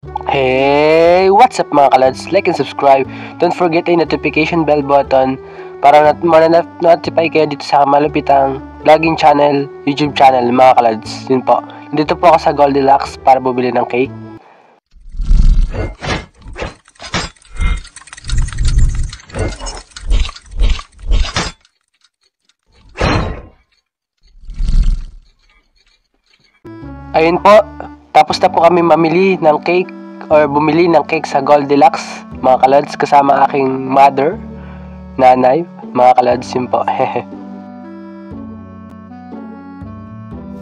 Hey, what's up mga kalads? Like and subscribe. Don't forget a notification bell button para ma-notify kayo dito sa malupitang vlogging channel, YouTube channel mga kalads. Yun po. Dito po ako sa Goldilocks para bumili ng cake. Ayun po, tapos na po kami mamili ng cake or bumili ng cake sa Goldilocks, mga kalads, kasama aking mother, nanay, mga kalads, yun po.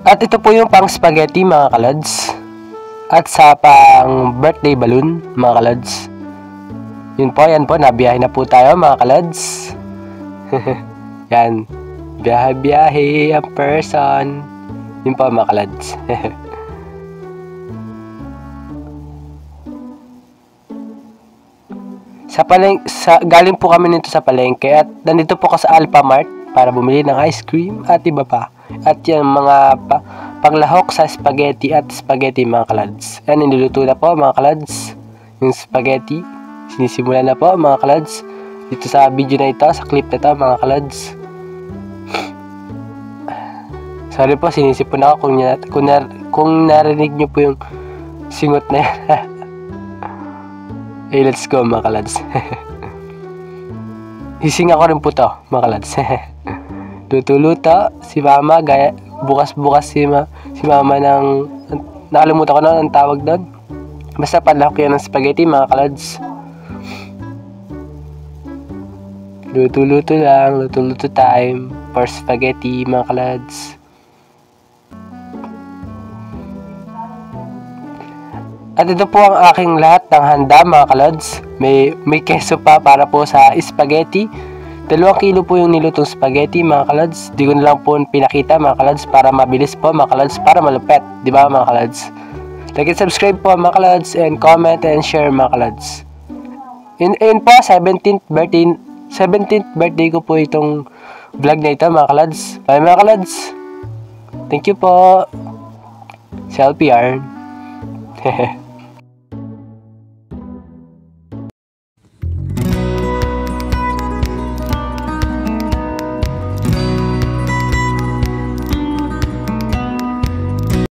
At ito po yung pang spaghetti, mga kalads. At sa pang birthday balloon, mga kalads. Yun po, yan po, nabiyahe na po tayo, mga kalads. Yan, biyahe-biyahe ang person. Yun po, mga kalads. Galing po kami nito sa palengke at nandito po ako sa Alphamart para bumili ng ice cream at iba pa. At yan mga panglahok sa spaghetti at spaghetti, mga kalads. Yan, niluluto na po, mga kalads. Yung spaghetti, sinisimula na po, mga kalads. Dito sa video na ito, sa clip na ito, mga kalads. Sorry po, sinisipon ako kung narinig nyo po yung singot na yan. Hey, let's go, mga kalads. Hising ako rin po to, mga kalads. Luto-luto, si mama, bukas-bukas si mama ng, nakalimutan ko na ang tawag doon. Basta panlahok yan ng spaghetti, mga kalads. Luto-luto lang, luto-luto time for spaghetti, mga kalads. At ito po ang aking lahat ng handa, mga kalads. May keso pa para po sa spaghetti. 2 kilo po yung nilutong spaghetti, mga kalads. Di ko na lang po pinakita, mga kalads, para mabilis po, mga kalads, para malupet. Di ba, mga kalads? Like and subscribe po, mga kalads, and comment and share, mga kalads. In po, 17th birthday ko po itong vlog na ito, mga kalads. Bye, mga kalads. Thank you po. Selfie yarn. Hehe.